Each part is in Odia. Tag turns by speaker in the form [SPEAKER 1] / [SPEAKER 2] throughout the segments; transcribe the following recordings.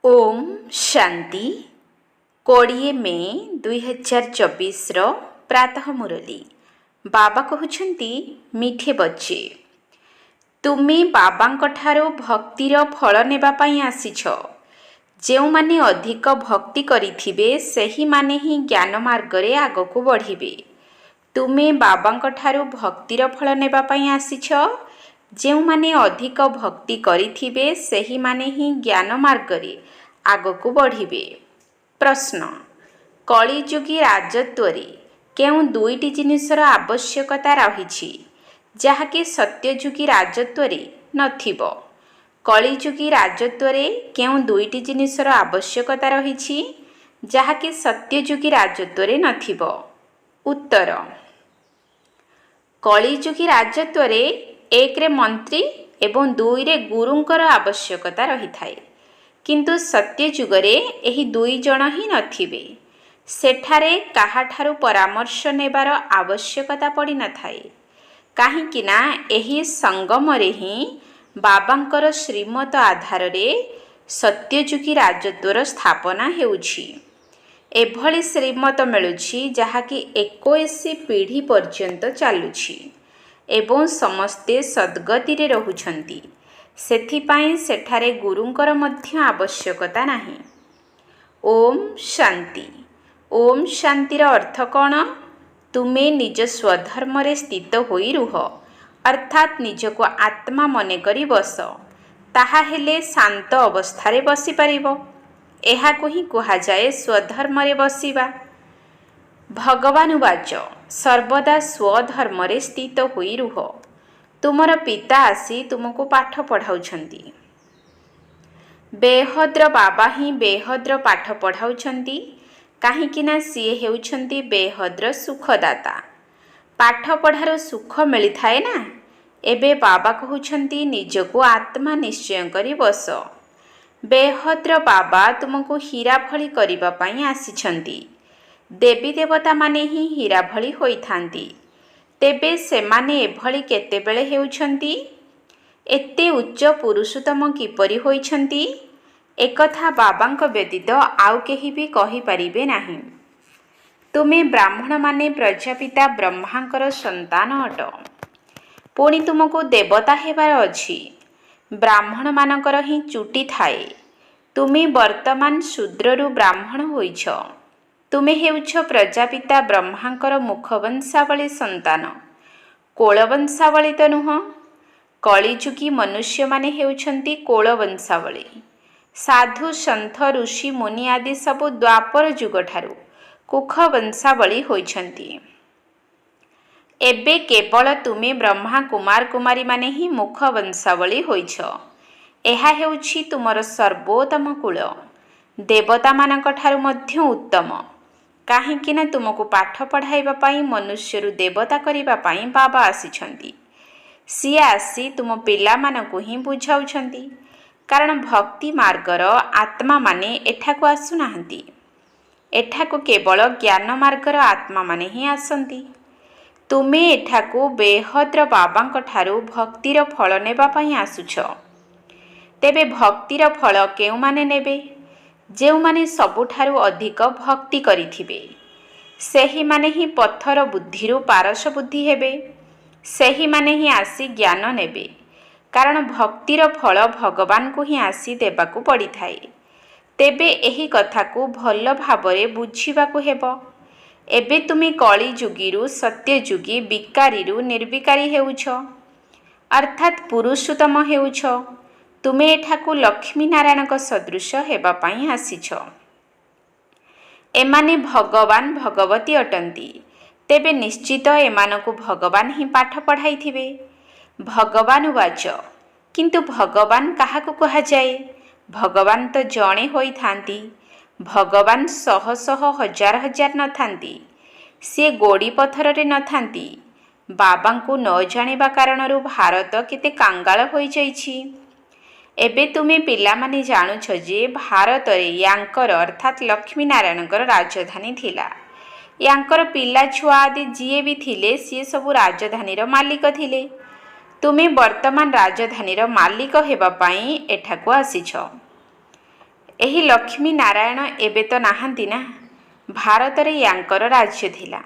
[SPEAKER 1] ओम शांति 20 मे 2024 प्रातः मुरली बाबा कहउछंती मीठे बच्चे तुमे बाबांकठारो भक्तिर फल नेबा पई आसीछ। जेउ माने अधिक भक्ति करिथिबे सेही माने ही ज्ञान मार्ग रे आगको बढ़िबे। तुमे बाबांकठारो भक्तिर फल नेबा पई आसीछ। जेउ माने अधिक भक्ति करिथिबे सेही माने ही ज्ञान मार्ग रे आगको बढ़िबे। प्रश्न कलिजुगी राजत्वरे केउं दुईटी जिनिसर आवश्यकता रहिछि जहाँकि सत्यजुगी राजत्वरे नथिबो। कलिजुगी राजत्वरे केउं दुईटी जिनिसर आवश्यकता रहिछि जहाँकि सत्यजुगी राजत्वरे नथिबो। उत्तर कलिजुगी राजत्वरे एक रे मंत्री एवं दुई रे गुरुंकर आवश्यकता रही थाए, किंतु सत्य जुगरे एही दुई जण ही नथिबे। सेठारे काहाठारु परामर्श नेबार आवश्यकता पड़ी न थाए, काहींकि ना एही संगमरे ही बाबांकर श्रीमत आधार रे सत्यजुगी राजत्वर स्थापना हेउछि। एभली श्रीमत मिलुछि जहाँकि 21 पीढ़ी पर्यंत चालुछि एवं समस्ते सद्गति रे रहुछंती। सेथिपाई सेठारे गुरुंकर मध्य आवश्यकता नाही। ओम शांति। ओम शांतिर अर्थ कौन? तुमे निज स्वधर्म रे स्थित होई रुह, अर्थात निजको आत्मा मने करी बस, ताहा हेले शांत अवस्थारे बसी परिबो। एहाको ही कुहा जाए स्वधर्म रे बसिबा। भगवान वाच सर्वदा स्वधर्म रे स्थित होई रुह। तुमर पिता आसी तुमको पाठ पढ़ाउछंती। बेहद्र बाबा ही बेहद्र पाठ पढ़ाउछंती, काहींकि ना सीए हेउछंती बेहद्र सुखदाता। पाठ पढ़ार सुख मिली थाए ना। एबे बाबा कहउछंती निजको आत्मा निश्चय करी बस। बेहद्र बाबा तुमको हीरा भली करिबा पई आसीछंती। देवी देवता माने ही हीरा भली होई थांती। तेबे सेमाने एभली केतेबेले हेउछंती? एते उच्च पुरुषोत्तम किपरि होइछंती? एकथा बाबांक व्यतीत आउ केही भी कहि परिबे नाही। तुमे ब्राह्मण माने प्रजापिता ब्रह्मांकर संतान अट। पुणी तुमको देवता हेबार अछि। ब्राह्मण मानकर ही चुटी थाए। तुमे वर्तमान शूद्ररु ब्राह्मण होइछ। तुमे हेउछ प्रजापिता ब्रह्मांकर मुखवंशावली संतान, कोलवंशावली तो नुह। कलिजुगी मनुष्य माने हेउछंती कोलवंशावली। साधु संत ऋषि मुनि आदि सबु द्वापर जुग ठारु कुखवंशावली होइछंती। एबे केवल तुमे ब्रह्मा कुमार कुमारी माने ही मुखवंशावली होइछ। एहा हेउछि तुमर सर्वोत्तम कुल, देवता मानक ठारु मध्य उत्तम। काहींकि ना तुमको पाठ पढ़ाइबा पाई मनुष्यरु देवता करिबा पाई बाबा आसीछंती। सिए आसी तुम पिला मानकु ही बुझाउछंती, कारण भक्ति मार्गर आत्मा माने एठाको आसु नाहंती। एठाको केवल ज्ञान मार्गर आत्मा माने ही आसंती। तुमे एठाको बेहद्र बाबांक ठारु भक्तिर फल नेबा पाई आसुछ। तेबे भक्तिर फल केउ माने नेबे? जेउ माने सबुठारु अधिक भक्ति करिथिबे, सेही माने ही पत्थर बुद्धिरु पारस बुद्धि हेबे। सेही माने ही आसी ज्ञान नेबे, कारण भक्तिर फल भगवान को ही आसी देबाकू पड़ी थाए। तेबे एही कथाकू भल भाबरे बुझिबाकू हेबो। एबे तुमे कली जुगीरु सत्यजुगी विकारीरु निर्विकारी हेउछ, अर्थात पुरुषोत्तम हेउछ। तुमे एठाकू लक्ष्मी नारायण सदृश हेबा पाई आसीछ। एमाने भगवान भगवती अटंती। तेबे निश्चित एमानकू भगवान ही पाठ पढ़ाई थिबे। भगवान वाच किंतु भगवान काहाकू कहा जाए? भगवान तो जणे होई थांती। भगवान शह शह हजार हजार न थांती। से गोड़ी पत्थर रे न थांती। बाबांकू न जानिबा कारणरू भारत केते कांगाल होई जाईछि। एबे तुमे पिला माने जानुछ जे भारत रे यांकर अर्थात लक्ष्मी नारायणकर राजधानी थिला। यांकर पिला छुआ आदि जिए भी थिले सी सबु राजधानीर मालिक थिले। तुमे वर्तमान राजधानीर मालिक हेबा पाई एठाकू आसीछ। ଏହି ଲକ୍ଷ୍ମୀ ନାରାୟଣ ଏବେ ତ ନାହାନ୍ତି ନା। ଭାରତରେ ୟାଙ୍କର ରାଜ୍ୟ ଥିଲା।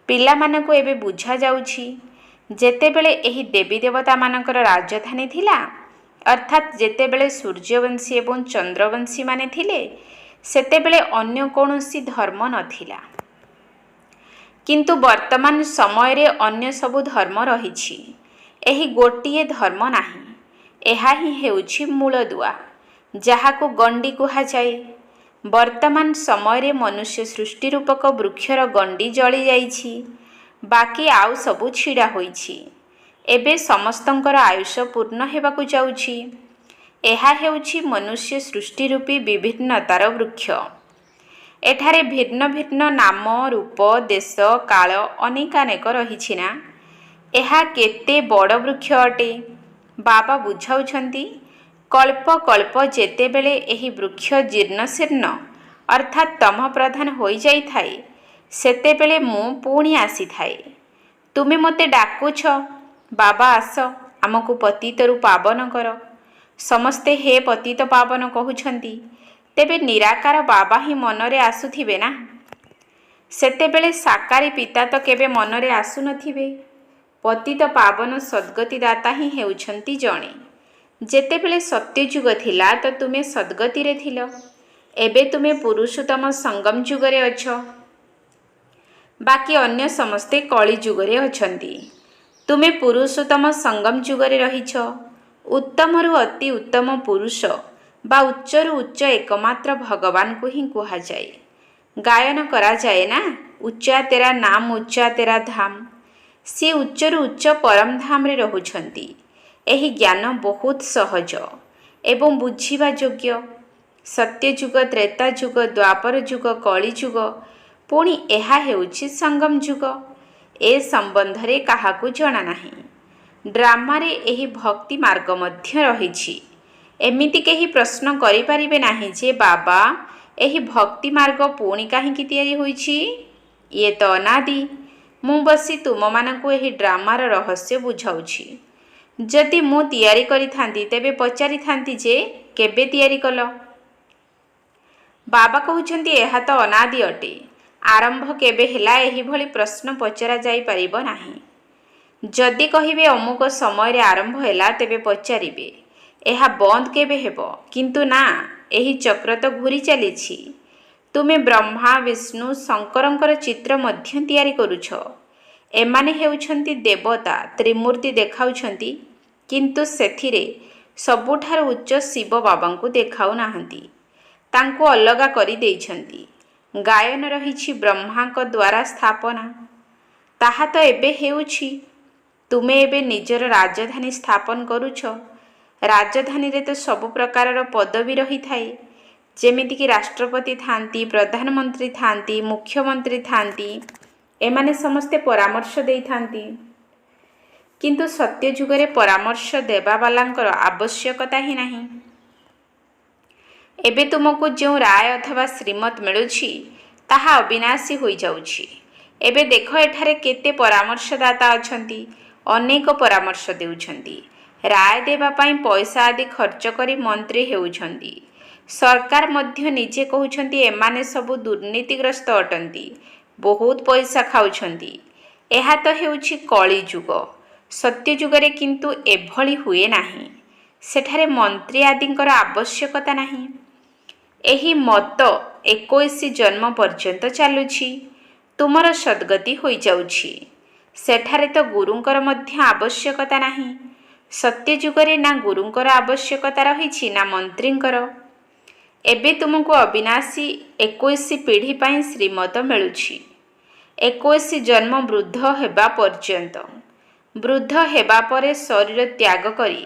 [SPEAKER 1] ପିଲାମାନଙ୍କୁ ଏବେ ବୁଝାଯାଉଛି, ଯେତେବେଳେ ଏହି ଦେବୀ ଦେବତାମାନଙ୍କର ରାଜଧାନୀ ଥିଲା, ଅର୍ଥାତ୍ ଯେତେବେଳେ ସୂର୍ଯ୍ୟବଂଶୀ ଏବଂ ଚନ୍ଦ୍ରବଂଶୀମାନେ ଥିଲେ, ସେତେବେଳେ ଅନ୍ୟ କୌଣସି ଧର୍ମ ନଥିଲା। କିନ୍ତୁ ବର୍ତ୍ତମାନ ସମୟରେ ଅନ୍ୟ ସବୁ ଧର୍ମ ରହିଛି। ଏହି ଗୋଟିଏ ଧର୍ମ ନାହିଁ। ଏହା ହିଁ ହେଉଛି ମୂଳଦୁଆ, ଯାହାକୁ ଗଣ୍ଡି କୁହାଯାଏ। ବର୍ତ୍ତମାନ ସମୟରେ ମନୁଷ୍ୟ ସୃଷ୍ଟି ରୂପକ ବୃକ୍ଷର ଗଣ୍ଡି ଜଳି ଯାଇଛି। ବାକି ଆଉ ସବୁ ଛିଡ଼ା ହୋଇଛି। ଏବେ ସମସ୍ତଙ୍କର ଆୟୁଷ ପୂର୍ଣ୍ଣ ହେବାକୁ ଯାଉଛି। ଏହା ହେଉଛି ମନୁଷ୍ୟ ସୃଷ୍ଟି ରୂପୀ ବିଭିନ୍ନତାର ବୃକ୍ଷ। ଏଠାରେ ଭିନ୍ନ ଭିନ୍ନ ନାମ, ରୂପ, ଦେଶ, କାଳ ଅନେକାନେକ ରହିଛି ନା। ଏହା କେତେ ବଡ଼ ବୃକ୍ଷ ଅଟେ। ବାବା ବୁଝାଉଛନ୍ତି, କଳ୍ପ କଳ୍ପ ଯେତେବେଳେ ଏହି ବୃକ୍ଷ ଜୀର୍ଣ୍ଣଶୀର୍ଣ୍ଣ ଅର୍ଥାତ୍ ତମଃପ୍ରଧାନ ହୋଇଯାଇଥାଏ, ସେତେବେଳେ ମୁଁ ପୁଣି ଆସିଥାଏ। ତୁମେ ମୋତେ ଡାକୁଛ, ବାବା ଆସ, ଆମକୁ ପତିତରୁ ପାବନ କର। ସମସ୍ତେ ହେ ପତିତ ପାବନ କହୁଛନ୍ତି, ତେବେ ନିରାକାର ବାବା ହିଁ ମନରେ ଆସୁଥିବେ ନା। ସେତେବେଳେ ସାକାରୀ ପିତା ତ କେବେ ମନରେ ଆସୁନଥିବେ। ପତିତ ପାବନ ସଦ୍ଗତିଦାତା ହିଁ ହେଉଛନ୍ତି ଜଣେ। ଯେତେବେଳେ ସତ୍ୟଯୁଗ ଥିଲା ତ ତୁମେ ସଦ୍ଗତିରେ ଥିଲ। ଏବେ ତୁମେ ପୁରୁଷୋତ୍ତମ ସଙ୍ଗମ ଯୁଗରେ ଅଛ। ବାକି ଅନ୍ୟ ସମସ୍ତେ କଳି ଯୁଗରେ ଅଛନ୍ତି। ତୁମେ ପୁରୁଷୋତ୍ତମ ସଙ୍ଗମ ଯୁଗରେ ରହିଛ। ଉତ୍ତମରୁ ଅତି ଉତ୍ତମ ପୁରୁଷ ବା ଉଚ୍ଚରୁ ଉଚ୍ଚ ଏକମାତ୍ର ଭଗବାନଙ୍କୁ ହିଁ କୁହାଯାଏ। ଗାୟନ କରାଯାଏ ନା, ଉଚ୍ଚା ତେରା ନାମ ଉଚ୍ଚା ତେରା ଧାମ। ସିଏ ଉଚ୍ଚରୁ ଉଚ୍ଚ ପରମ ଧାମରେ ରହୁଛନ୍ତି। ଏହି ଜ୍ଞାନ ବହୁତ ସହଜ ଏବଂ ବୁଝିବା ଯୋଗ୍ୟ। ସତ୍ୟଯୁଗ, ତ୍ରେତା ଯୁଗ, ଦ୍ୱାପର ଯୁଗ, କଳି ଯୁଗ, ପୁଣି ଏହା ହେଉଛି ସଙ୍ଗମ ଯୁଗ। ଏ ସମ୍ବନ୍ଧରେ କାହାକୁ ଜଣା ନାହିଁ। ଡ୍ରାମାରେ ଏହି ଭକ୍ତି ମାର୍ଗ ମଧ୍ୟ ରହିଛି। ଏମିତି କେହି ପ୍ରଶ୍ନ କରିପାରିବେ ନାହିଁ ଯେ ବାବା, ଏହି ଭକ୍ତି ମାର୍ଗ ପୁଣି କାହିଁକି ତିଆରି ହୋଇଛି? ଇଏ ତ ଅନାଦି। ମୁଁ ବସି ତୁମମାନଙ୍କୁ ଏହି ଡ୍ରାମାର ରହସ୍ୟ ବୁଝାଉଛି। ଯଦି ମୁଁ ତିଆରି କରିଥାନ୍ତି, ତେବେ ପଚାରିଥାନ୍ତି ଯେ କେବେ ତିଆରି କଲ? ବାବା କହୁଛନ୍ତି, ଏହା ତ ଅନାଦି ଅଟେ। ଆରମ୍ଭ କେବେ ହେଲା ଏହିଭଳି ପ୍ରଶ୍ନ ପଚରା ଯାଇପାରିବ ନାହିଁ। ଯଦି କହିବେ ଅମୁକ ସମୟରେ ଆରମ୍ଭ ହେଲା, ତେବେ ପଚାରିବେ ଏହା ବନ୍ଦ କେବେ ହେବ? କିନ୍ତୁ ନା, ଏହି ଚକ୍ର ତ ଘୂରି ଚାଲିଛି। ତୁମେ ବ୍ରହ୍ମା, ବିଷ୍ଣୁ, ଶଙ୍କରଙ୍କର ଚିତ୍ର ମଧ୍ୟ ତିଆରି କରୁଛ। ଏମାନେ ହେଉଛନ୍ତି ଦେବତା, ତ୍ରିମୂର୍ତ୍ତି ଦେଖାଉଛନ୍ତି, କିନ୍ତୁ ସେଥିରେ ସବୁଠାରୁ ଉଚ୍ଚ ଶିବ ବାବାଙ୍କୁ ଦେଖାଉନାହାନ୍ତି। ତାଙ୍କୁ ଅଲଗା କରିଦେଇଛନ୍ତି। ଗାୟନ ରହିଛି ବ୍ରହ୍ମାଙ୍କ ଦ୍ୱାରା ସ୍ଥାପନା। ତାହା ତ ଏବେ ହେଉଛି। ତୁମେ ଏବେ ନିଜର ରାଜଧାନୀ ସ୍ଥାପନ କରୁଛ। ରାଜଧାନୀରେ ତ ସବୁ ପ୍ରକାରର ପଦବୀ ରହିଥାଏ। ଯେମିତିକି ରାଷ୍ଟ୍ରପତି ଥାନ୍ତି, ପ୍ରଧାନମନ୍ତ୍ରୀ ଥାନ୍ତି, ମୁଖ୍ୟମନ୍ତ୍ରୀ ଥାନ୍ତି। ଏମାନେ ସମସ୍ତେ ପରାମର୍ଶ ଦେଇଥାନ୍ତି। କିନ୍ତୁ ସତ୍ୟ ଯୁଗରେ ପରାମର୍ଶ ଦେବାବାଲାଙ୍କର ଆବଶ୍ୟକତା ହିଁ ନାହିଁ। ଏବେ ତୁମକୁ ଯେଉଁ ରାୟ ଅଥବା ଶ୍ରୀମତ ମିଳୁଛି, ତାହା ଅବିନାଶୀ ହୋଇଯାଉଛି। ଏବେ ଦେଖ, ଏଠାରେ କେତେ ପରାମର୍ଶଦାତା ଅଛନ୍ତି। ଅନେକ ପରାମର୍ଶ ଦେଉଛନ୍ତି। ରାୟ ଦେବା ପାଇଁ ପଇସା ଆଦି ଖର୍ଚ୍ଚ କରି ମନ୍ତ୍ରୀ ହେଉଛନ୍ତି। ସରକାର ମଧ୍ୟ ନିଜେ କହୁଛନ୍ତି ଏମାନେ ସବୁ ଦୁର୍ନୀତିଗ୍ରସ୍ତ ଅଟନ୍ତି, ବହୁତ ପଇସା ଖାଉଛନ୍ତି। ଏହା ତ ହେଉଛି କଳି ଯୁଗ। ସତ୍ୟ ଯୁଗରେ କିନ୍ତୁ ଏଭଳି ହୁଏ ନାହିଁ। ସେଠାରେ ମନ୍ତ୍ରୀ ଆଦିଙ୍କର ଆବଶ୍ୟକତା ନାହିଁ। ଏହି ମତ 21 ଜନ୍ମ ପର୍ଯ୍ୟନ୍ତ ଚାଲୁଛି। ତୁମର ସଦ୍ଗତି ହୋଇଯାଉଛି। ସେଠାରେ ତ ଗୁରୁଙ୍କର ମଧ୍ୟ ଆବଶ୍ୟକତା ନାହିଁ। ସତ୍ୟ ଯୁଗରେ ନା ଗୁରୁଙ୍କର ଆବଶ୍ୟକତା ରହିଛି, ନା ମନ୍ତ୍ରୀଙ୍କର। ଏବେ ତୁମକୁ ଅବିନାଶୀ 21 ପିଢ଼ି ପାଇଁ ଶ୍ରୀମତ ମିଳୁଛି। 21 ଜନ୍ମ ବୃଦ୍ଧ ହେବା ପର୍ଯ୍ୟନ୍ତ। ବୃଦ୍ଧ ହେବା ପରେ ଶରୀର ତ୍ୟାଗ କରି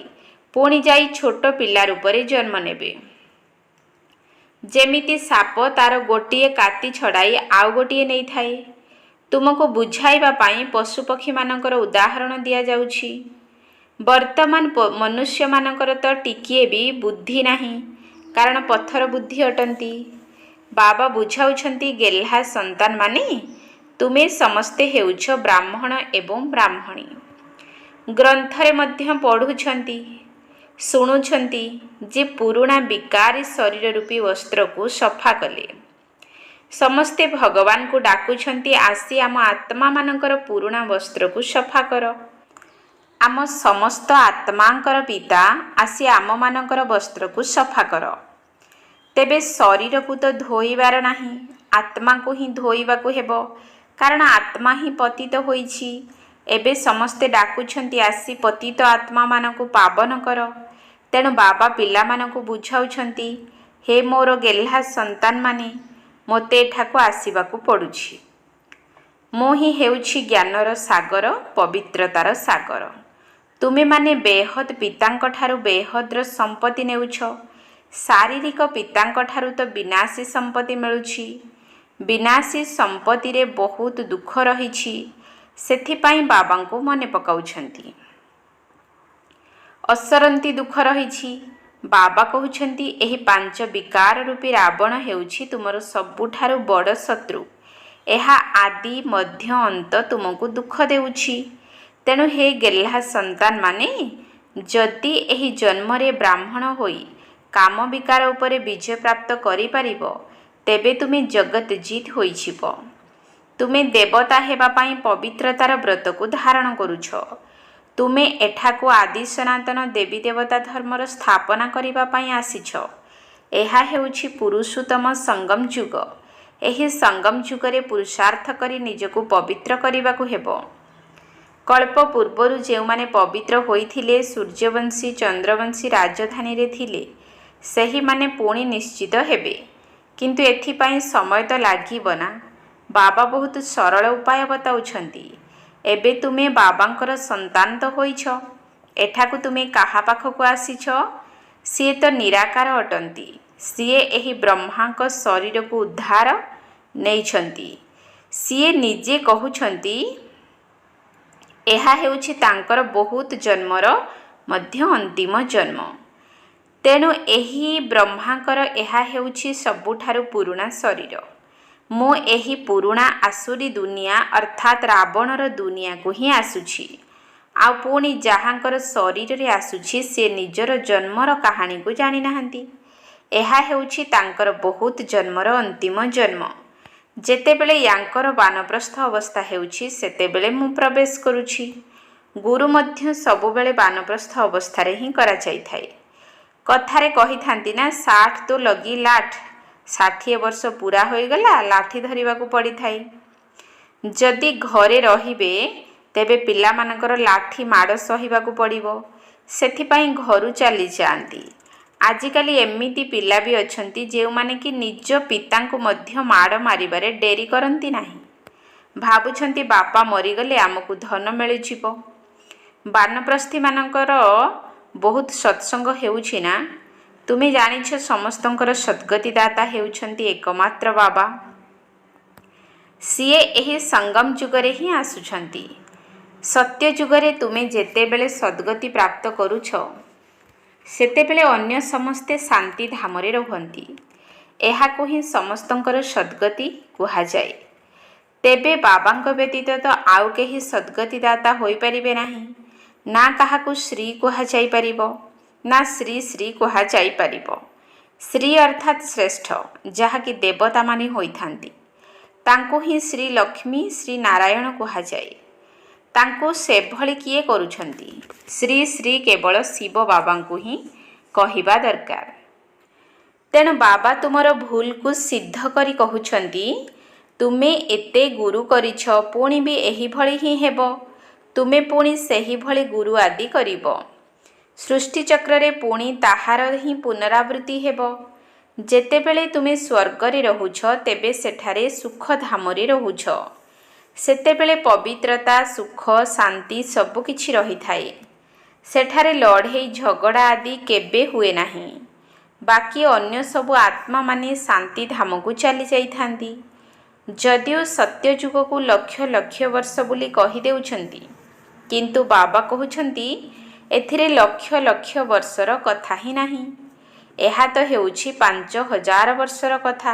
[SPEAKER 1] ପୁଣି ଯାଇ ଛୋଟ ପିଲା ରୂପରେ ଜନ୍ମ ନେବେ। ଯେମିତି ସାପ ତାର ଗୋଟିଏ କାତି ଛଡ଼ାଇ ଆଉ ଗୋଟିଏ ନେଇଥାଏ। ତୁମକୁ ବୁଝାଇବା ପାଇଁ ପଶୁପକ୍ଷୀମାନଙ୍କର ଉଦାହରଣ ଦିଆଯାଉଛି। ବର୍ତ୍ତମାନ ମନୁଷ୍ୟମାନଙ୍କର ତ ଟିକିଏ ବି ବୁଦ୍ଧି ନାହିଁ, କାରଣ ପଥର ବୁଦ୍ଧି ଅଟନ୍ତି। ବାବା ବୁଝାଉଛନ୍ତି, ଗେହ୍ଲା ସନ୍ତାନମାନେ, ତୁମେ ସମସ୍ତେ ହେଉଛ ବ୍ରାହ୍ମଣ ଏବଂ ବ୍ରାହ୍ମଣୀ। ଗ୍ରନ୍ଥରେ ମଧ୍ୟ ପଢ଼ୁଛନ୍ତି, ଶୁଣୁଛନ୍ତି ଯେ ପୁରୁଣା ବିକାରୀ ଶରୀର ରୂପୀ ବସ୍ତ୍ରକୁ ସଫା କଲେ। ସମସ୍ତେ ଭଗବାନଙ୍କୁ ଡାକୁଛନ୍ତି, ଆସି ଆମ ଆତ୍ମାମାନଙ୍କର ପୁରୁଣା ବସ୍ତ୍ରକୁ ସଫା କର। ଆମ ସମସ୍ତ ଆତ୍ମାଙ୍କର ପିତା, ଆସି ଆମମାନଙ୍କର ବସ୍ତ୍ରକୁ ସଫା କର। ତେବେ ଶରୀରକୁ ତ ଧୋଇବାର ନାହିଁ, ଆତ୍ମାକୁ ହିଁ ଧୋଇବାକୁ ହେବ, କାରଣ ଆତ୍ମା ହିଁ ପତିତ ହୋଇଛି। ଏବେ ସମସ୍ତେ ଡାକୁଛନ୍ତି, ଆସି ପତିତ ଆତ୍ମାମାନଙ୍କୁ ପାବନ କର। ତେଣୁ ବାବା ପିଲାମାନଙ୍କୁ ବୁଝାଉଛନ୍ତି, ହେ ମୋର ଗେହ୍ଲା ସନ୍ତାନମାନେ, ମୋତେ ଏଠାକୁ ଆସିବାକୁ ପଡ଼ୁଛି। ମୁଁ ହିଁ ହେଉଛି ଜ୍ଞାନର ସାଗର, ପବିତ୍ରତାର ସାଗର। ତୁମେମାନେ ବେହଦ୍ ପିତାଙ୍କଠାରୁ ବେହଦ୍ର ସମ୍ପତ୍ତି ନେଉଛ। ଶାରୀରିକ ପିତାଙ୍କଠାରୁ ତ ବିନାଶୀ ସମ୍ପତ୍ତି ମିଳୁଛି। ବିନାଶୀ ସମ୍ପତ୍ତିରେ ବହୁତ ଦୁଃଖ ରହିଛି। ସେଥିପାଇଁ ବାବାଙ୍କୁ ମନେ ପକାଉଛନ୍ତି। ଅସରନ୍ତି ଦୁଃଖ ରହିଛି। ବାବା କହୁଛନ୍ତି, ଏହି 5 ବିକାର ରୂପୀ ରାବଣ ହେଉଛି ତୁମର ସବୁଠାରୁ ବଡ଼ ଶତ୍ରୁ। ଏହା ଆଦି ମଧ୍ୟ ଅନ୍ତ ତୁମକୁ ଦୁଃଖ ଦେଉଛି। ତେଣୁ ହେ ଗେହ୍ଲା ସନ୍ତାନମାନେ, ଯଦି ଏହି ଜନ୍ମରେ ବ୍ରାହ୍ମଣ ହୋଇ କାମ ବିକାର ଉପରେ ବିଜୟ ପ୍ରାପ୍ତ କରିପାରିବ, ତେବେ ତୁମେ ଜଗତ ଜିତ୍ ହୋଇଯିବ। ତୁମେ ଦେବତା ହେବା ପାଇଁ ପବିତ୍ରତାର ବ୍ରତକୁ ଧାରଣ କରୁଛ। ତୁମେ ଏଠାକୁ ଆଦି ସନାତନ ଦେବୀ ଦେବତା ଧର୍ମର ସ୍ଥାପନା କରିବା ପାଇଁ ଆସିଛ। ଏହା ହେଉଛି ପୁରୁଷୋତ୍ତମ ସଙ୍ଗମ ଯୁଗ। ଏହି ସଙ୍ଗମ ଯୁଗରେ ପୁରୁଷାର୍ଥ କରି ନିଜକୁ ପବିତ୍ର କରିବାକୁ ହେବ। କଳ୍ପ ପୂର୍ବରୁ ଯେଉଁମାନେ ପବିତ୍ର ହୋଇଥିଲେ, ସୂର୍ଯ୍ୟବଂଶୀ ଚନ୍ଦ୍ରବଂଶୀ ରାଜଧାନୀରେ ଥିଲେ, ସେହିମାନେ ପୁଣି ନିଶ୍ଚିତ ହେବେ। କିନ୍ତୁ ଏଥିପାଇଁ ସମୟ ତ ଲାଗିବ ନା। ବାବା ବହୁତ ସରଳ ଉପାୟ ବତାଉଛନ୍ତି। ଏବେ ତୁମେ ବାବାଙ୍କର ସନ୍ତାନ ତ ହୋଇଛ। ଏଠାକୁ ତୁମେ କାହା ପାଖକୁ ଆସିଛ? ସିଏ ତ ନିରାକାର ଅଟନ୍ତି। ସିଏ ଏହି ବ୍ରହ୍ମାଙ୍କ ଶରୀରକୁ ଉଦ୍ଧାର ନେଇଛନ୍ତି। ସିଏ ନିଜେ କହୁଛନ୍ତି, ଏହା ହେଉଛି ତାଙ୍କର ବହୁତ ଜନ୍ମର ମଧ୍ୟ ଅନ୍ତିମ ଜନ୍ମ। ତେଣୁ ଏହି ବ୍ରହ୍ମାଙ୍କର ଏହା ହେଉଛି ସବୁଠାରୁ ପୁରୁଣା ଶରୀର। ମୁଁ ଏହି ପୁରୁଣା ଆସୁରୀ ଦୁନିଆ ଅର୍ଥାତ୍ ରାବଣର ଦୁନିଆକୁ ହିଁ ଆସୁଛି। ଆଉ ପୁଣି ଯାହାଙ୍କର ଶରୀରରେ ଆସୁଛି, ସେ ନିଜର ଜନ୍ମର କାହାଣୀକୁ ଜାଣିନାହାନ୍ତି। ଏହା ହେଉଛି ତାଙ୍କର ବହୁତ ଜନ୍ମର ଅନ୍ତିମ ଜନ୍ମ। ଯେତେବେଳେ ୟାଙ୍କର ବାନପ୍ରସ୍ଥ ଅବସ୍ଥା ହେଉଛି, ସେତେବେଳେ ମୁଁ ପ୍ରବେଶ କରୁଛି। ଗୁରୁ ମଧ୍ୟ ସବୁବେଳେ ବାନପ୍ରସ୍ଥ ଅବସ୍ଥାରେ ହିଁ କରାଯାଇଥାଏ। କଥାରେ କହିଥାନ୍ତି ନା, 60 ତ ଲଗି ଲାଠ। 60 ବର୍ଷ ପୁରା ହୋଇଗଲା, ଲାଠି ଧରିବାକୁ ପଡ଼ିଥାଏ। ଯଦି ଘରେ ରହିବେ, ତେବେ ପିଲାମାନଙ୍କର ଲାଠି ମାଡ଼ ସହିବାକୁ ପଡ଼ିବ। ସେଥିପାଇଁ ଘରୁ ଚାଲିଯାଆନ୍ତି। ଆଜିକାଲି ଏମିତି ପିଲା ବି ଅଛନ୍ତି, ଯେଉଁମାନେ କି ନିଜ ପିତାଙ୍କୁ ମଧ୍ୟ ମାଡ଼ ମାରିବାରେ ଡେରି କରନ୍ତି ନାହିଁ। ଭାବୁଛନ୍ତି, ବାପା ମରିଗଲେ ଆମକୁ ଧନ ମିଳିଯିବ। ବାନପ୍ରସ୍ଥୀମାନଙ୍କର ବହୁତ ସତ୍ସଙ୍ଗ ହେଉଛି ନା। ତୁମେ ଜାଣିଛ, ସମସ୍ତଙ୍କର ସଦ୍ଗତିଦାତା ହେଉଛନ୍ତି ଏକମାତ୍ର ବାବା। ସିଏ ଏହି ସଙ୍ଗମ ଯୁଗରେ ହିଁ ଆସୁଛନ୍ତି। ସତ୍ୟ ଯୁଗରେ ତୁମେ ଯେତେବେଳେ ସଦ୍ଗତି ପ୍ରାପ୍ତ କରୁଛ, ସେତେବେଳେ ଅନ୍ୟ ସମସ୍ତେ ଶାନ୍ତି ଧାମରେ ରୁହନ୍ତି। ଏହାକୁ ହିଁ ସମସ୍ତଙ୍କର ସଦ୍ଗତି କୁହାଯାଏ। ତେବେ ବାବାଙ୍କ ବ୍ୟତୀତ ତ ଆଉ କେହି ସଦ୍ଗତିଦାତା ହୋଇପାରିବେ ନାହିଁ। ନା କାହାକୁ ଶ୍ରୀ କୁହାଯାଇପାରିବ, ନା ଶ୍ରୀ ଶ୍ରୀ କୁହାଯାଇପାରିବ। ଶ୍ରୀ ଅର୍ଥାତ୍ ଶ୍ରେଷ୍ଠ, ଯାହାକି ଦେବତାମାନେ ହୋଇଥାନ୍ତି। ତାଙ୍କୁ ହିଁ ଶ୍ରୀ ଲକ୍ଷ୍ମୀ, ଶ୍ରୀ ନାରାୟଣ କୁହାଯାଏ। ତାଙ୍କୁ ସେଭଳି କିଏ କରୁଛନ୍ତି? ଶ୍ରୀ ଶ୍ରୀ କେବଳ ଶିବ ବାବାଙ୍କୁ ହିଁ କହିବା ଦରକାର। ତେଣୁ ବାବା ତୁମର ଭୁଲକୁ ସିଦ୍ଧ କରି କହୁଛନ୍ତି, ତୁମେ ଏତେ ଗୁରୁ କରିଛ, ପୁଣି ବି ଏହିଭଳି ହିଁ ହେବ। ତୁମେ ପୁଣି ସେହିଭଳି ଗୁରୁ ଆଦି କରିବ। ସୃଷ୍ଟିଚକ୍ରରେ ପୁଣି ତାହାର ହିଁ ପୁନରାବୃତ୍ତି ହେବ। ଯେତେବେଳେ ତୁମେ ସ୍ୱର୍ଗରେ ରହୁଛ, ତେବେ ସେଠାରେ ସୁଖଧାମରେ ରହୁଛ। ସେତେବେଳେ ପବିତ୍ରତା, ସୁଖ, ଶାନ୍ତି ସବୁକିଛି ରହିଥାଏ। ସେଠାରେ ଲଢ଼େଇ ଝଗଡ଼ା ଆଦି କେବେ ହୁଏ ନାହିଁ। ବାକି ଅନ୍ୟ ସବୁ ଆତ୍ମାମାନେ ଶାନ୍ତି ଧାମକୁ ଚାଲି ଯାଇଥାନ୍ତି। ଯଦିଓ ସତ୍ୟଯୁଗକୁ ଲକ୍ଷ ଲକ୍ଷ ବର୍ଷ ବୋଲି କହିଦେଉଛନ୍ତି, କିନ୍ତୁ ବାବା କହୁଛନ୍ତି, ଏଥିରେ ଲକ୍ଷ ଲକ୍ଷ ବର୍ଷର କଥା ହିଁ ନାହିଁ। ଏହା ତ ହେଉଛି 5000 ବର୍ଷର କଥା।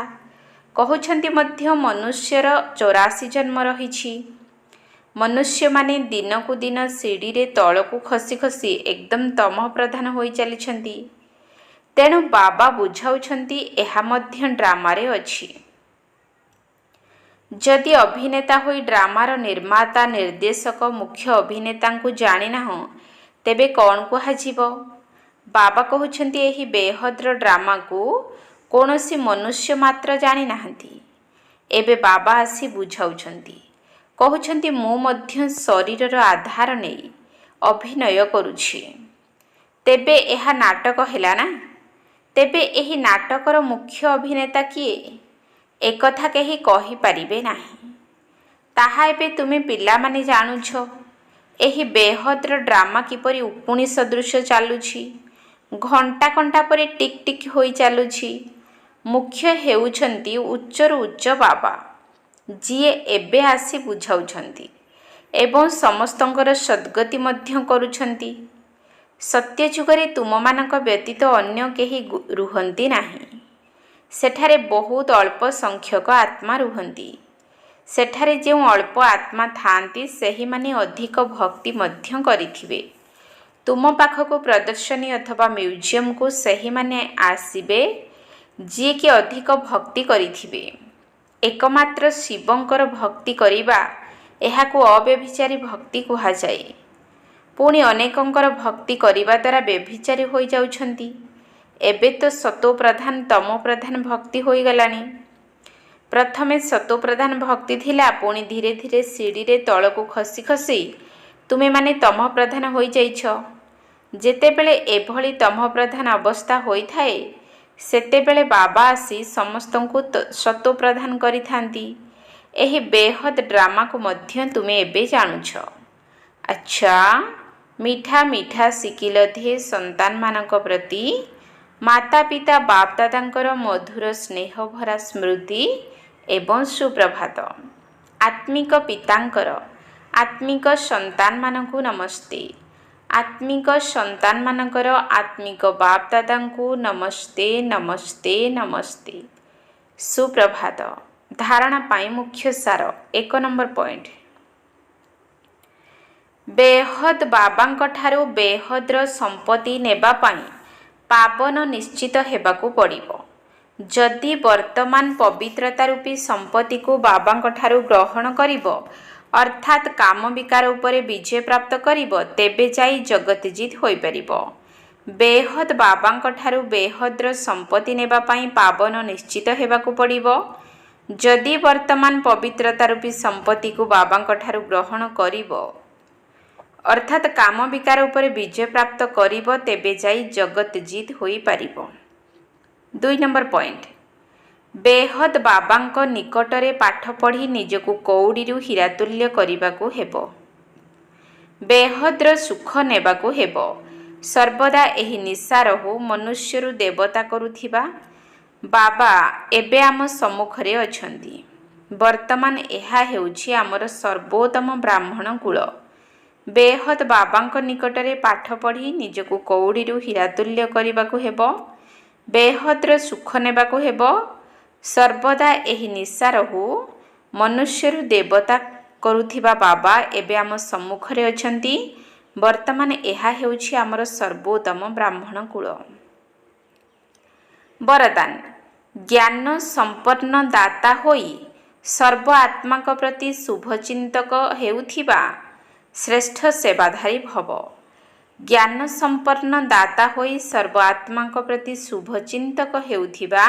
[SPEAKER 1] କହୁଛନ୍ତି ମଧ୍ୟ ମନୁଷ୍ୟର 84 ଜନ୍ମ ରହିଛି। ମନୁଷ୍ୟମାନେ ଦିନକୁ ଦିନ ସିଡ଼ିରେ ତଳକୁ ଖସି ଖସି ଏକଦମ ତମ ପ୍ରଧାନ ହୋଇ ଚାଲିଛନ୍ତି। ତେଣୁ ବାବା ବୁଝାଉଛନ୍ତି ଏହା ମଧ୍ୟ ଡ୍ରାମାରେ ଅଛି। ଯଦି ଅଭିନେତା ହୋଇ ଡ୍ରାମାର ନିର୍ମାତା, ନିର୍ଦ୍ଦେଶକ, ମୁଖ୍ୟ ଅଭିନେତାଙ୍କୁ ଜାଣିନାହଁ ତେବେ କ'ଣ କୁହାଯିବ? ବାବା କହୁଛନ୍ତି ଏହି ବେହଦର ଡ୍ରାମାକୁ କୌଣସି ମନୁଷ୍ୟ ମାତ୍ର ଜାଣିନାହାନ୍ତି। ଏବେ ବାବା ଆସି ବୁଝାଉଛନ୍ତି, କହୁଛନ୍ତି ମୁଁ ମଧ୍ୟ ଶରୀରର ଆଧାର ନେଇ ଅଭିନୟ କରୁଛି। ତେବେ ଏହା ନାଟକ ହେଲା ନା? ତେବେ ଏହି ନାଟକର ମୁଖ୍ୟ ଅଭିନେତା କିଏ? ଏକଥା କେହି କହିପାରିବେ ନାହିଁ। ତାହା ଏବେ ତୁମେ ପିଲାମାନେ ଜାଣୁଛ। ଏହି ବେହଦର ଡ୍ରାମା କିପରି ଉକୁଣି ସଦୃଶ ଚାଲୁଛି, ଘଣ୍ଟା ଘଣ୍ଟା ପରେ ଟିକ୍ ଟିକ୍ ହୋଇ ଚାଲୁଛି। ମୁଖ୍ୟ ହେଉଛନ୍ତି ଉଚ୍ଚରୁ ଉଚ୍ଚ ବାବା, ଯିଏ ଏବେ ଆସି ବୁଝାଉଛନ୍ତି ଏବଂ ସମସ୍ତଙ୍କର ସଦ୍ଗତି ମଧ୍ୟ କରୁଛନ୍ତି। ସତ୍ୟଯୁଗରେ ତୁମମାନଙ୍କ ବ୍ୟତୀତ ଅନ୍ୟ କେହି ରୁହନ୍ତି ନାହିଁ। ସେଠାରେ ବହୁତ ଅଳ୍ପ ସଂଖ୍ୟକ ଆତ୍ମା ରୁହନ୍ତି। ସେଠାରେ ଯେଉଁ ଅଳ୍ପ ଆତ୍ମା ଥାଆନ୍ତି ସେହିମାନେ ଅଧିକ ଭକ୍ତି ମଧ୍ୟ କରିଥିବେ। ତୁମ ପାଖକୁ ପ୍ରଦର୍ଶନୀ ଅଥବା ମ୍ୟୁଜିୟମକୁ ସେହିମାନେ ଆସିବେ ଯିଏକି ଅଧିକ ଭକ୍ତି କରିଥିବେ। ଏକମାତ୍ର ଶିବଙ୍କର ଭକ୍ତି କରିବା, ଏହାକୁ ଅବ୍ୟଭିଚାରୀ ଭକ୍ତି କୁହାଯାଏ। ପୁଣି ଅନେକଙ୍କର ଭକ୍ତି କରିବା ଦ୍ୱାରା ବ୍ୟଭିଚାରୀ ହୋଇଯାଉଛନ୍ତି। ଏବେ ତ ସତୋପ୍ରଧାନ ତମୋପ୍ରଧାନ ଭକ୍ତି ହୋଇଗଲାଣି। ପ୍ରଥମେ ସତୋପ୍ରଧାନ ଭକ୍ତି ଥିଲା, ପୁଣି ଧୀରେ ଧୀରେ ସିଡ଼ିରେ ତଳକୁ ଖସି ଖସି ତୁମେମାନେ ତମୋପ୍ରଧାନ ହୋଇଯାଇଛ। ଯେତେବେଳେ ଏଭଳି ତମୋପ୍ରଧାନ ଅବସ୍ଥା ହୋଇଥାଏ ସେତେବେଳେ ବାବା ଆସି ସମସ୍ତଙ୍କୁ ସତୋପ୍ରଧାନ କରିଥାନ୍ତି। ଏହି ବେହଦ ଡ୍ରାମାକୁ ମଧ୍ୟ ତୁମେ ଏବେ ଜାଣୁଛ। ଆଚ୍ଛା, ମିଠା ମିଠା ଶିକିଲଧେ ସନ୍ତାନମାନଙ୍କ ପ୍ରତି ମାତା ପିତା ବାପ ଦାଦାଙ୍କର ମଧୁର ସ୍ନେହଭରା ସ୍ମୃତି ଏବଂ ସୁପ୍ରଭାତ। ଆତ୍ମିକ ପିତାଙ୍କର ଆତ୍ମିକ ସନ୍ତାନମାନଙ୍କୁ ନମସ୍ତେ। ଆତ୍ମିକ ସନ୍ତାନମାନଙ୍କର ଆତ୍ମିକ ବାପ ଦାଦାଙ୍କୁ ନମସ୍ତେ ନମସ୍ତେ ନମସ୍ତେ। ସୁପ୍ରଭାତ। ଧାରଣା ପାଇଁ ମୁଖ୍ୟ ସାର। 1 ନମ୍ବର ପଏଣ୍ଟ। ବେହଦ ବାବାଙ୍କ ଠାରୁ ବେହଦର ସମ୍ପତ୍ତି ନେବା ପାଇଁ ପାବନ ନିଶ୍ଚିତ ହେବାକୁ ପଡ଼ିବ। ଯଦି ବର୍ତ୍ତମାନ ପବିତ୍ରତା ରୂପୀ ସମ୍ପତ୍ତିକୁ ବାବାଙ୍କ ଠାରୁ ଗ୍ରହଣ କରିବ, ଅର୍ଥାତ୍ କାମ ବିକାର ଉପରେ ବିଜୟ ପ୍ରାପ୍ତ କରିବ, ତେବେ ଯାଇ ଜଗତଜିତ ହୋଇପାରିବ। ବେହଦ ବାବାଙ୍କ ଠାରୁ ବେହଦର ସମ୍ପତ୍ତି ନେବା ପାଇଁ ପାବନ ନିଶ୍ଚିତ ହେବାକୁ ପଡ଼ିବ। ଯଦି ବର୍ତ୍ତମାନ ପବିତ୍ରତା ରୂପୀ ସମ୍ପତ୍ତିକୁ ବାବାଙ୍କ ଠାରୁ ଗ୍ରହଣ କରିବ, ଅର୍ଥାତ୍ କାମ ବିକାର ଉପରେ ବିଜୟ ପ୍ରାପ୍ତ କରିବ, ତେବେ ଯାଇ ଜଗତଜିତ ହୋଇପାରିବ। 2 ନମ୍ବର ପଏଣ୍ଟ। ବେହଦ ବାବାଙ୍କ ନିକଟରେ ପାଠ ପଢ଼ି ନିଜକୁ କଉଡ଼ିରୁ ହୀରା ତୁଲ୍ୟ କରିବାକୁ ହେବ। ବେହଦର ସୁଖ ନେବାକୁ ହେବ। ସର୍ବଦା ଏହି ନିଶା ରହୁ। ମନୁଷ୍ୟରୁ ଦେବତା କରୁଥିବା ବାବା ଏବେ ଆମ ସମ୍ମୁଖରେ ଅଛନ୍ତି। ବର୍ତ୍ତମାନ ଏହା ହେଉଛି ଆମର ସର୍ବୋତ୍ତମ ବ୍ରାହ୍ମଣ କୂଳ। ବେହଦ ବାବାଙ୍କ ନିକଟରେ ପାଠ ପଢ଼ି ନିଜକୁ କଉଡ଼ିରୁ ହୀରା ତୁଲ୍ୟ କରିବାକୁ ହେବ। ବେହଦର ସୁଖ ନେବାକୁ ହେବ। ସର୍ବଦା ଏହି ନିଶା ରହୁ। ମନୁଷ୍ୟରୁ ଦେବତା କରୁଥିବା ବାବା ଏବେ ଆମ ସମ୍ମୁଖରେ ଅଛନ୍ତି। ବର୍ତ୍ତମାନ ଏହା ହେଉଛି ଆମର ସର୍ବୋତ୍ତମ ବ୍ରାହ୍ମଣ କୂଳ। ବରଦାନ। ଜ୍ଞାନ ସମ୍ପନ୍ନ ଦାତା ହୋଇ ସର୍ବ ଆତ୍ମାଙ୍କ ପ୍ରତି ଶୁଭଚିନ୍ତକ ହେଉଥିବା ଶ୍ରେଷ୍ଠ ସେବାଧାରୀ ଭବ। ଜ୍ଞାନ ସମ୍ପନ୍ନ ଦାତା ହୋଇ ସର୍ବ ଆତ୍ମାଙ୍କ ପ୍ରତି ଶୁଭଚିନ୍ତକ ହେଉଥିବା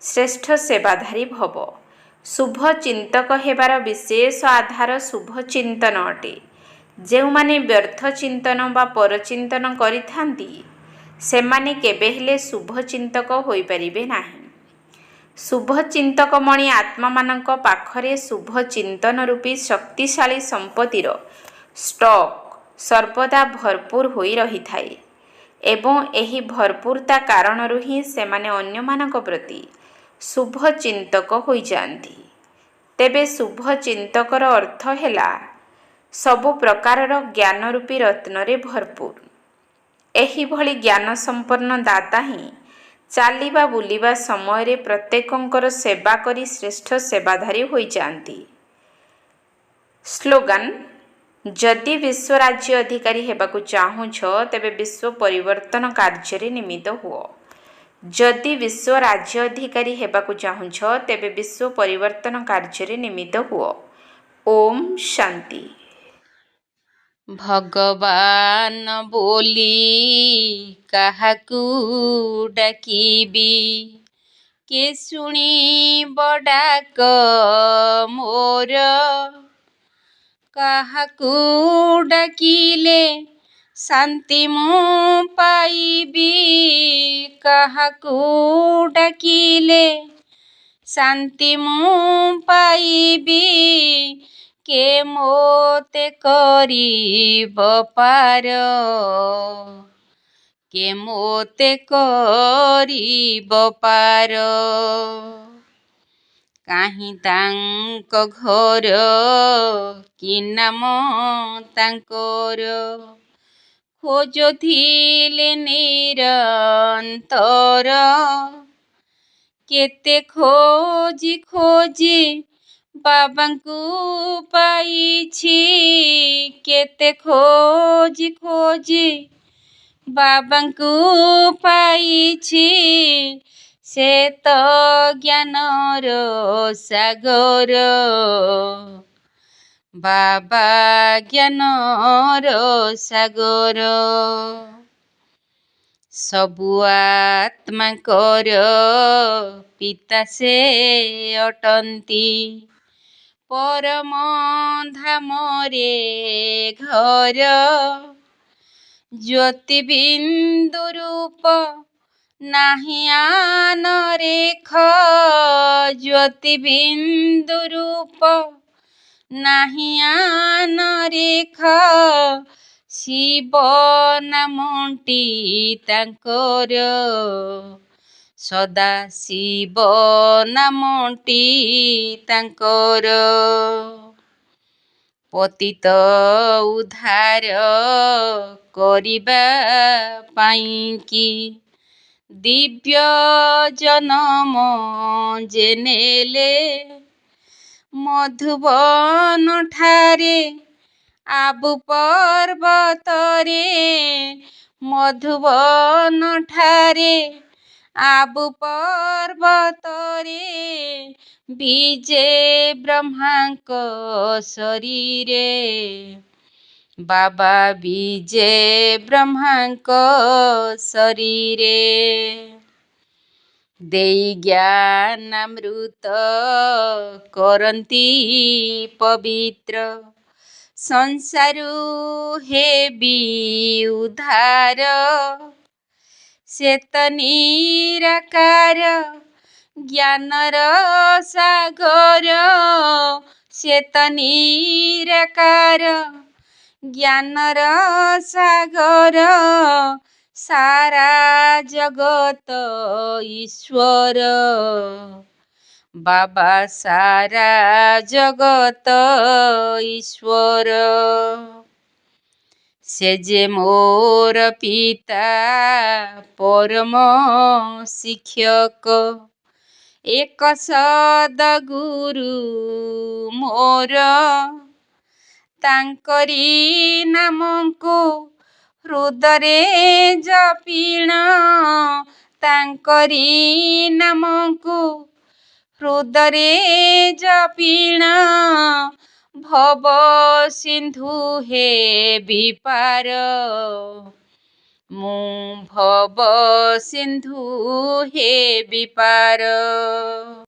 [SPEAKER 1] ଶ୍ରେଷ୍ଠ ସେବାଧାରୀ ଭବ। ଶୁଭଚିନ୍ତକ ହେବାର ବିଶେଷ ଆଧାର ଶୁଭଚିନ୍ତନ ଅଟେ। ଯେଉଁମାନେ ବ୍ୟର୍ଥ ଚିନ୍ତନ ବା ପରଚିନ୍ତନ କରିଥାନ୍ତି ସେମାନେ କେବେ ହେଲେ ଶୁଭଚିନ୍ତକ ହୋଇପାରିବେ ନାହିଁ। ଶୁଭଚିନ୍ତକମଣି ଆତ୍ମାମାନଙ୍କ ପାଖରେ ଶୁଭଚିନ୍ତନ ରୂପୀ ଶକ୍ତିଶାଳୀ ସମ୍ପତ୍ତିର ଷ୍ଟକ୍ ସର୍ବଦା ଭରପୁର ହୋଇ ରହିଥାଏ ଏବଂ ଏହି ଭରପୁରତା କାରଣରୁ ହିଁ ସେମାନେ ଅନ୍ୟମାନଙ୍କ ପ୍ରତି ଶୁଭଚିନ୍ତକ ହୋଇଯାଆନ୍ତି। ତେବେ ଶୁଭଚିନ୍ତକର ଅର୍ଥ ହେଲା ସବୁ ପ୍ରକାରର ଜ୍ଞାନ ରୂପୀ ରତ୍ନରେ ଭରପୁର। ଏହିଭଳି ଜ୍ଞାନ ସମ୍ପନ୍ନ ଦାତା ହିଁ ଚାଲିବା ବୁଲିବା ସମୟରେ ପ୍ରତ୍ୟେକଙ୍କର ସେବା କରି ଶ୍ରେଷ୍ଠ ସେବାଧାରୀ ହୋଇଯାଆନ୍ତି। ସ୍ଲୋଗାନ। जदि विश्व राज्य अधिकारी हेबाकु चाहुछ तेबे विश्व परिवर्तन कार्य निमित्त हुओ। जदि विश्व राज्य अधिकारी हेबाकु चाहुछ तेबे विश्व परिवर्तन कार्य निमित्त हुओ। ओम शांति।
[SPEAKER 2] भगवान बोली काहाकू डाकिबी के शुणिब डाक मोर काहाकू डाकिले शांति मु पाइबी काहाकू डाकिले शांति मु पाइबी के मोते करिब पार के मोते करिब पार काहीं तांक घर कि नाम तांकर खोजुथिले निरंतर केते खोजी खोजी बाबांकू पाइछि केते खोजी खोजी बाबांकू पाइछि से तो ज्ञानर सागर बाबा ज्ञानर सागर सबु आत्माकर पिता से अटंती परम धामरे घर ज्योति बिंदु रूप नाही आन रेख ज्योति बिंदु रूप नाही आन रेख शिव नामटी तांकर सदा शिव नामटी तांकर पतित उद्धार करिबा पाइंकी दिव्य जन्म जेनेले मधुबन ठारे आबु पर्वतरे मधुबन ठारे आबु पर्वतरे बीजे ब्रह्मांक शरीरे बाबा बीजे ब्रह्मांक शरीरे देई ज्ञानामृत करंती पवित्र संसारु हेबी उद्धार श्वेत निराकार ज्ञानर सागर श्वेत निराकार ज्ञानर सागर सारा जगत ईश्वर बाबा सारा जगत ईश्वर से जे मोर पिता परम शिक्षक एक सद्गुरु मोर तांकरी नामको हृदरे जपिण तांकरी नामको हृदरे जपिण भव सिंधु हे विपार मु भव सिंधु हे विपार।